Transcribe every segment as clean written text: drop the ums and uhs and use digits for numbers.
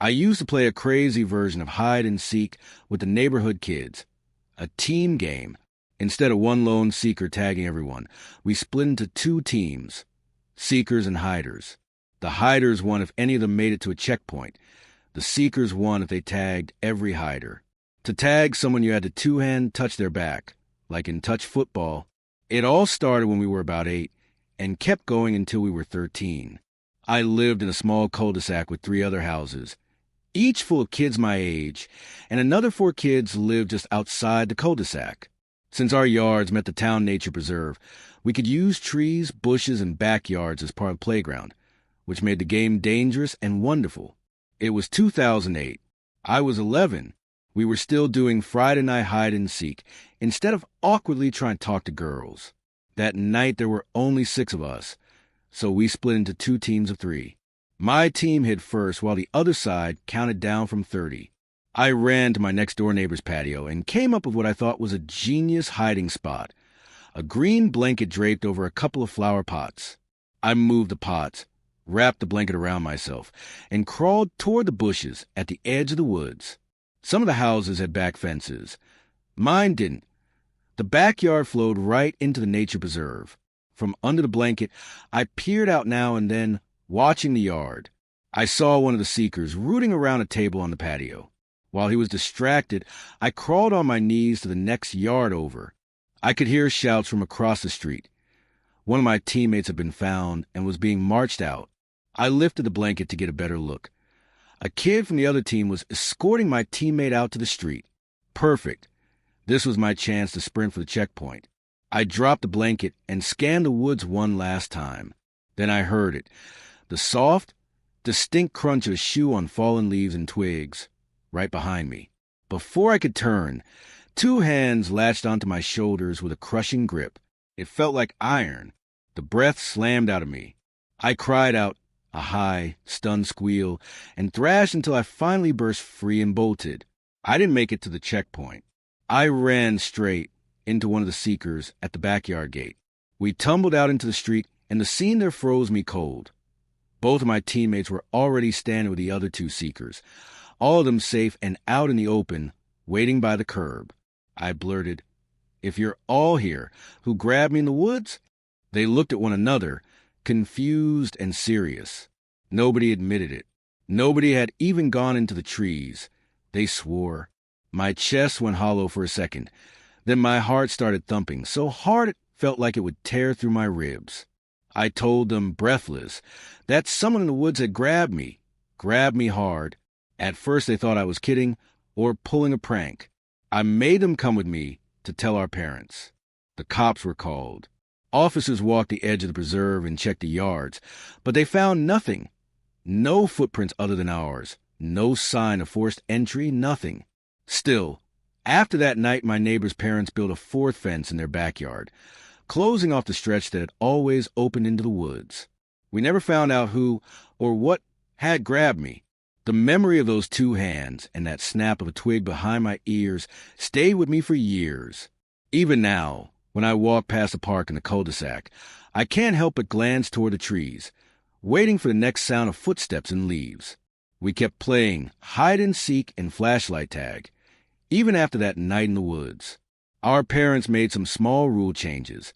I used to play a crazy version of hide and seek with the neighborhood kids, a team game. Instead of one lone seeker tagging everyone, we split into two teams, seekers and hiders. The hiders won if any of them made it to a checkpoint. The seekers won if they tagged every hider. To tag someone, you had to two-hand touch their back, like in touch football. It all started when we were about 8 and kept going until we were 13. I lived in a small cul-de-sac with 3 other houses, each full of kids my age, and another 4 kids lived just outside the cul-de-sac. Since our yards met the town nature preserve, we could use trees, bushes, and backyards as part of the playground, which made the game dangerous and wonderful. It was 2008. I was 11. We were still doing Friday night hide and seek, instead of awkwardly trying to talk to girls. That night there were only 6 of us, so we split into 2 teams of 3. My team hid first while the other side counted down from 30. I ran to my next-door neighbor's patio and came up with what I thought was a genius hiding spot, a green blanket draped over a couple of flower pots. I moved the pots, wrapped the blanket around myself, and crawled toward the bushes at the edge of the woods. Some of the houses had back fences. Mine didn't. The backyard flowed right into the nature preserve. From under the blanket, I peered out now and then, watching the yard. I saw one of the seekers rooting around a table on the patio. While he was distracted, I crawled on my knees to the next yard over. I could hear shouts from across the street. One of my teammates had been found and was being marched out. I lifted the blanket to get a better look. A kid from the other team was escorting my teammate out to the street. Perfect. This was my chance to sprint for the checkpoint. I dropped the blanket and scanned the woods one last time. Then I heard it. The soft, distinct crunch of a shoe on fallen leaves and twigs, right behind me. Before I could turn, 2 hands latched onto my shoulders with a crushing grip. It felt like iron. The breath slammed out of me. I cried out, a high, stunned squeal, and thrashed until I finally burst free and bolted. I didn't make it to the checkpoint. I ran straight into one of the seekers at the backyard gate. We tumbled out into the street, and the scene there froze me cold. Both of my teammates were already standing with the other 2 seekers, all of them safe and out in the open, waiting by the curb. I blurted, "If you're all here, who grabbed me in the woods?" They looked at one another, confused and serious. Nobody admitted it. Nobody had even gone into the trees. They swore. My chest went hollow for a second. Then my heart started thumping, so hard it felt like it would tear through my ribs. I told them, breathless, that someone in the woods had grabbed me hard. At first they thought I was kidding or pulling a prank. I made them come with me to tell our parents. The cops were called. Officers walked the edge of the preserve and checked the yards, but they found nothing. No footprints other than ours. No sign of forced entry, nothing. Still, after that night, my neighbor's parents built a 4th fence in their backyard, closing off the stretch that had always opened into the woods. We never found out who or what had grabbed me. The memory of those 2 hands and that snap of a twig behind my ears stayed with me for years. Even now, when I walk past the park in the cul-de-sac, I can't help but glance toward the trees, waiting for the next sound of footsteps and leaves. We kept playing hide and seek and flashlight tag, even after that night in the woods. Our parents made some small rule changes.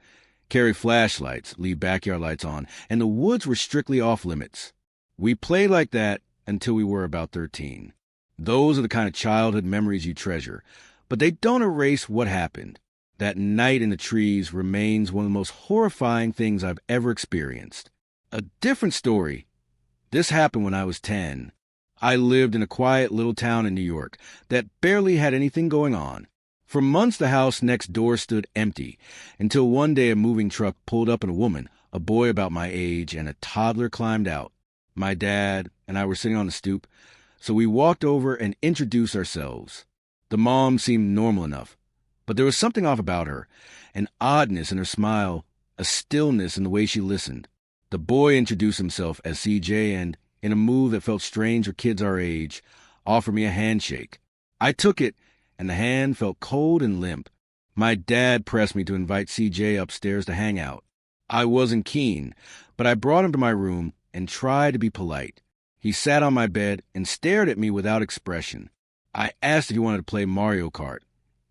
Carry flashlights, leave backyard lights on, and the woods were strictly off limits. We played like that until we were about 13. Those are the kind of childhood memories you treasure, but they don't erase what happened. That night in the trees remains one of the most horrifying things I've ever experienced. A different story. This happened when I was 10. I lived in a quiet little town in New York that barely had anything going on. For months the house next door stood empty, until one day a moving truck pulled up and a woman, a boy about my age, and a toddler climbed out. My dad and I were sitting on the stoop, so we walked over and introduced ourselves. The mom seemed normal enough, but there was something off about her, an oddness in her smile, a stillness in the way she listened. The boy introduced himself as CJ and, in a move that felt strange for kids our age, offered me a handshake. I took it, and the hand felt cold and limp. My dad pressed me to invite CJ upstairs to hang out. I wasn't keen, but I brought him to my room and tried to be polite. He sat on my bed and stared at me without expression. I asked if he wanted to play Mario Kart.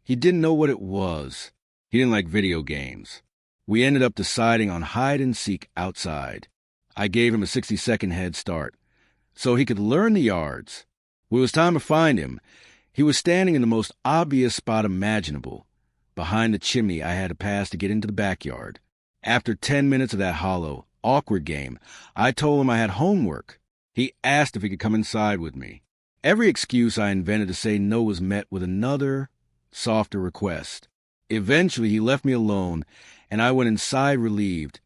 He didn't know what it was. He didn't like video games. We ended up deciding on hide and seek outside. I gave him a 60-second head start so he could learn the yards. When it was time to find him, he was standing in the most obvious spot imaginable, behind the chimney I had to pass to get into the backyard. After 10 minutes of that hollow, awkward game, I told him I had homework. He asked if he could come inside with me. Every excuse I invented to say no was met with another, softer request. Eventually, he left me alone, and I went inside relieved.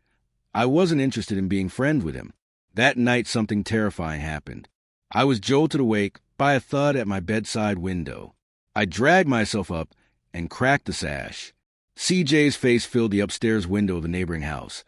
I wasn't interested in being friends with him. That night, something terrifying happened. I was jolted awake by a thud at my bedside window. I dragged myself up and cracked the sash. CJ's face filled the upstairs window of the neighboring house,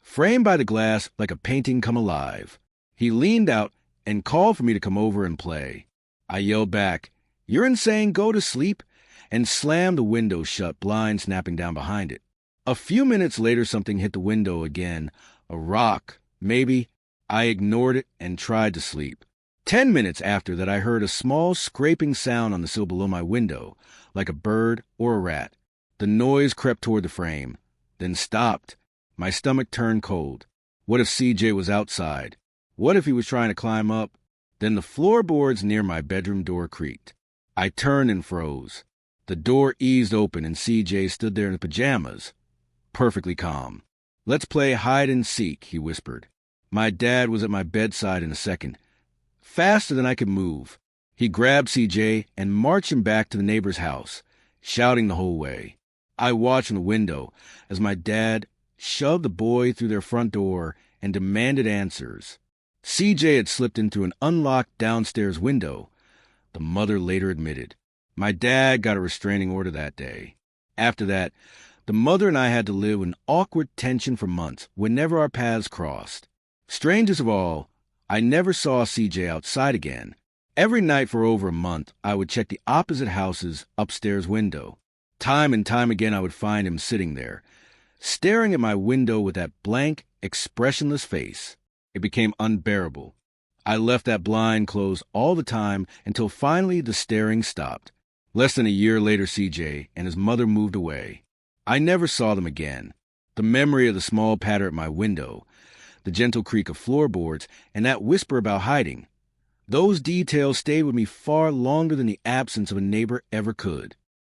framed by the glass like a painting come alive. He leaned out and called for me to come over and play. I yelled back, "You're insane, go to sleep," and slammed the window shut, blind snapping down behind it. A few minutes later, something hit the window again. A rock, maybe. I ignored it and tried to sleep. 10 minutes after that, I heard a small scraping sound on the sill below my window, like a bird or a rat. The noise crept toward the frame, then stopped. My stomach turned cold. What if CJ was outside? What if he was trying to climb up? Then the floorboards near my bedroom door creaked. I turned and froze. The door eased open and CJ stood there in pajamas, perfectly calm. "Let's play hide and seek," he whispered. My dad was at my bedside in a second. Faster than I could move, he grabbed CJ and marched him back to the neighbor's house, shouting the whole way. I watched from the window as my dad shoved the boy through their front door and demanded answers. CJ had slipped in through an unlocked downstairs window, the mother later admitted. My dad got a restraining order that day. After that, the mother and I had to live in awkward tension for months whenever our paths crossed. Strangest of all, I never saw CJ outside again. Every night for over a month, I would check the opposite house's upstairs window. Time and time again, I would find him sitting there, staring at my window with that blank, expressionless face. It became unbearable. I left that blind closed all the time until finally the staring stopped. Less than a year later, CJ and his mother moved away. I never saw them again. The memory of the small patter at my window, the gentle creak of floorboards, and that whisper about hiding, those details stayed with me far longer than the absence of a neighbor ever could.